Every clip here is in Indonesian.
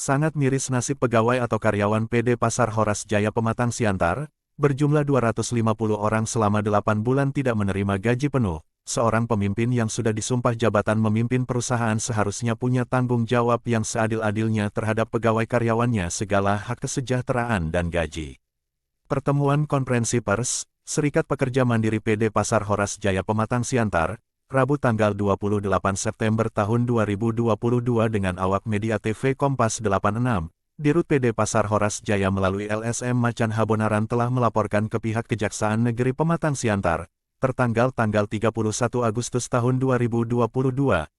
Sangat miris nasib pegawai atau karyawan PD Pasar Horas Jaya Pematang Siantar, berjumlah 250 orang selama 8 bulan tidak menerima gaji penuh. Seorang pemimpin yang sudah disumpah jabatan memimpin perusahaan seharusnya punya tanggung jawab yang seadil-adilnya terhadap pegawai karyawannya segala hak kesejahteraan dan gaji. Pertemuan konferensi pers, Serikat Pekerja Mandiri PD Pasar Horas Jaya Pematang Siantar, Rabu tanggal 28 September tahun 2022 dengan awak media TV Kompas 86, Dirut PD Pasar Horas Jaya melalui LSM Macan Habonaran telah melaporkan ke pihak Kejaksaan Negeri Pematang Siantar, tertanggal tanggal 31 Agustus tahun 2022,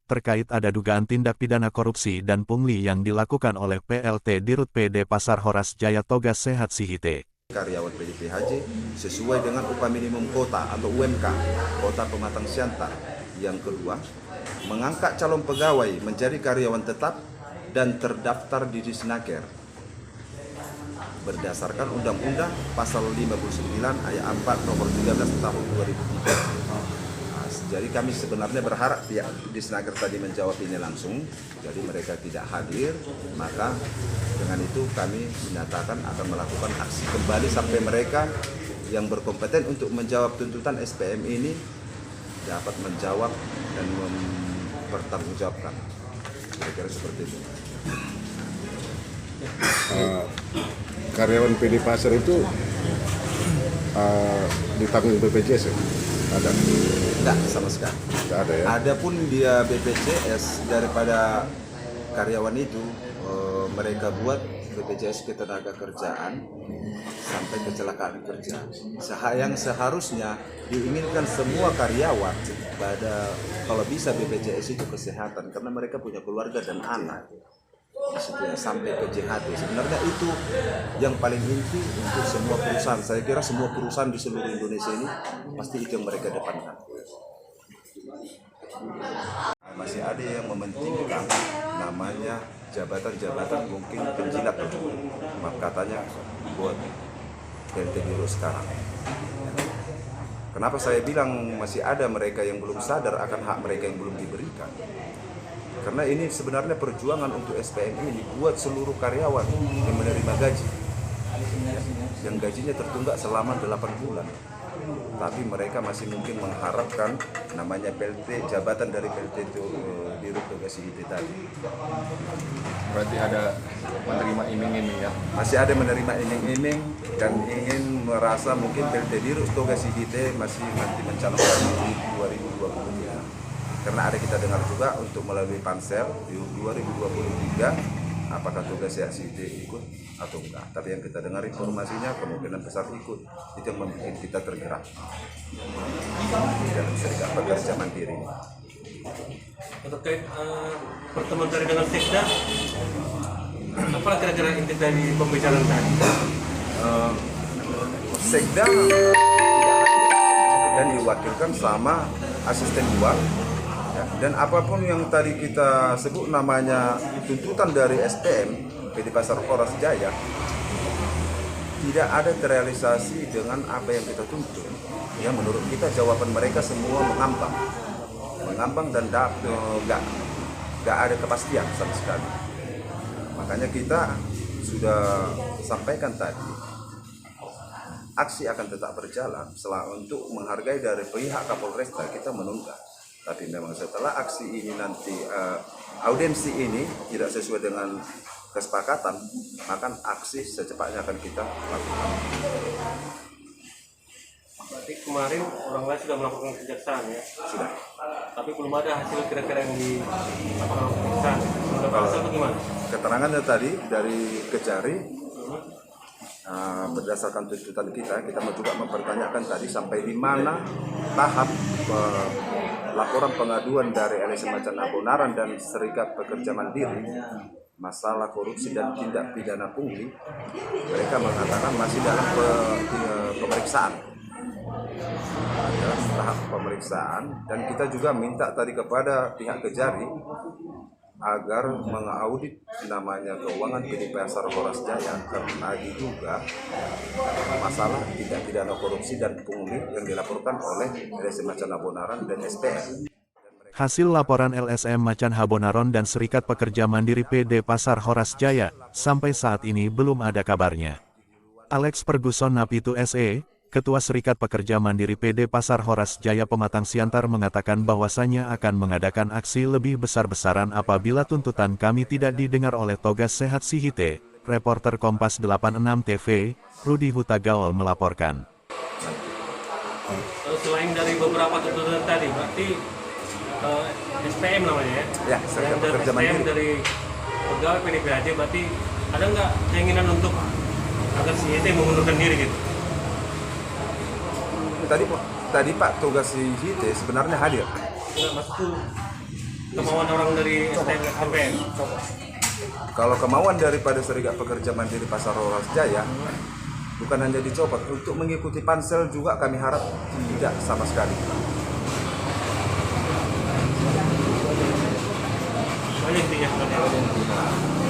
terkait ada dugaan tindak pidana korupsi dan pungli yang dilakukan oleh PLT Dirut PD Pasar Horas Jaya Togas Sehat Sihite. Karyawan PDPHJ sesuai dengan upah minimum kota atau UMK Kota Pematang Siantar. Yang kedua, mengangkat calon pegawai menjadi karyawan tetap dan terdaftar di Disnaker berdasarkan Undang-Undang Pasal 59 Ayat 4 Nomor 13 Tahun 2003. Jadi kami sebenarnya berharap pihak Disnaker tadi menjawab ini langsung. Jadi mereka tidak hadir, maka dengan itu kami menyatakan akan melakukan aksi kembali sampai mereka yang berkompeten untuk menjawab tuntutan SPM ini dapat menjawab dan mempertanggungjawabkan. Kira-kira seperti itu. Karyawan PD Pasar itu ditanggung BPJS ya? Ada? Tidak, sama sekali. Tidak ada ya? Adapun dia BPJS daripada karyawan itu, mereka buat BPJS Ketenagakerjaan sampai kecelakaan kerja. Yang seharusnya diinginkan semua karyawan pada kalau bisa BPJS itu kesehatan karena mereka punya keluarga dan anak. Maksudnya sampai ke JHT. Sebenarnya itu yang paling inti untuk semua perusahaan. Saya kira semua perusahaan di seluruh Indonesia ini pasti itu yang mereka depankan. Masih ada yang mementingkan namanya jabatan-jabatan mungkin penjilat, maaf katanya buat PLT Biro sekarang. Kenapa saya bilang masih ada mereka yang belum sadar akan hak mereka yang belum diberikan? Karena ini sebenarnya perjuangan untuk SPM ini buat seluruh karyawan yang menerima gaji, yang gajinya tertunggak selama 8 bulan. Tapi mereka masih mungkin mengharapkan namanya PLT, jabatan dari PLT itu Dirut Togas Sihite tadi. Berarti ada menerima iming-iming ya? Masih ada menerima iming-iming dan ingin merasa mungkin PLT Dirut Togas Sihite masih nanti mencalonkan di 2023. Karena ada kita dengar juga untuk melalui pansel di 2023 apakah Togas Sehat Sihite ikut atau enggak. Tapi yang kita dengar informasinya kemungkinan besar ikut. Itu yang membuat kita tergerak dalam Serikat Pekerja Mandiri. Terkait pertemuan tadi dengan Sekda, apa kira-kira inti dari pembicaraan tadi? Sekda dan diwakilkan sama asisten uang. Ya, dan apapun yang tadi kita sebut namanya tuntutan dari SPM PD Pasar Horas Jaya tidak ada terrealisasi dengan apa yang kita tuntut. Ya, menurut kita jawaban mereka semua mengambang dan nggak ada kepastian sama sekali. Makanya kita sudah sampaikan tadi aksi akan tetap berjalan untuk menghargai dari pihak Kapolresta kita menunda. Tapi memang setelah aksi ini nanti audiensi ini tidak sesuai dengan kesepakatan, maka aksi secepatnya akan kita lakukan. Berarti kemarin orang lain sudah melakukan kejaksaan ya? Sudah. Tapi belum ada hasil kira-kira yang dilakukan kejaksaan. Sudah berhasil atau gimana? Keterangannya tadi dari Kejari, berdasarkan tuntutan kita mau juga mempertanyakan tadi sampai di mana tahap laporan pengaduan dari LSM Macan Habonaran dan Serikat Pekerja Mandiri masalah korupsi dan tindak pidana pungli. Mereka mengatakan masih dalam pemeriksaan, dalam tahap pemeriksaan, dan kita juga minta tadi kepada pihak Kejari agar mengaudit namanya keuangan PD Pasar Horas Jaya karena diduga masalah tindak pidana korupsi dan pungli yang dilaporkan oleh LSM Macan Habonaran dan SPM. Hasil laporan LSM Macan Habonaron dan Serikat Pekerja Mandiri PD Pasar Horas Jaya, sampai saat ini belum ada kabarnya. Alex Ferguson Napitu SE, Ketua Serikat Pekerja Mandiri PD Pasar Horas Jaya Pematang Siantar mengatakan bahwasanya akan mengadakan aksi lebih besar-besaran apabila tuntutan kami tidak didengar oleh Togas Sehat Sihite. Reporter Kompas 86 TV, Rudi Hutagaol melaporkan. Selain dari beberapa tuntutan tadi, berarti SPM namanya ya? Ya, Serikat Yang dari Pekerja SPM Mandiri. dari pegawai PDPAJ, berarti ada nggak keinginan untuk agar si IT mengundurkan diri gitu? Tadi Pak Togas HIT sebenarnya hadir. Nggak maksudku kemauan orang dari SPM. Kalau kemauan daripada Serikat Pekerja Mandiri Pasar Horas Jaya bukan hanya dicopot, untuk mengikuti pansel juga kami harap tidak sama sekali. Soalnya intinya sebenarnya.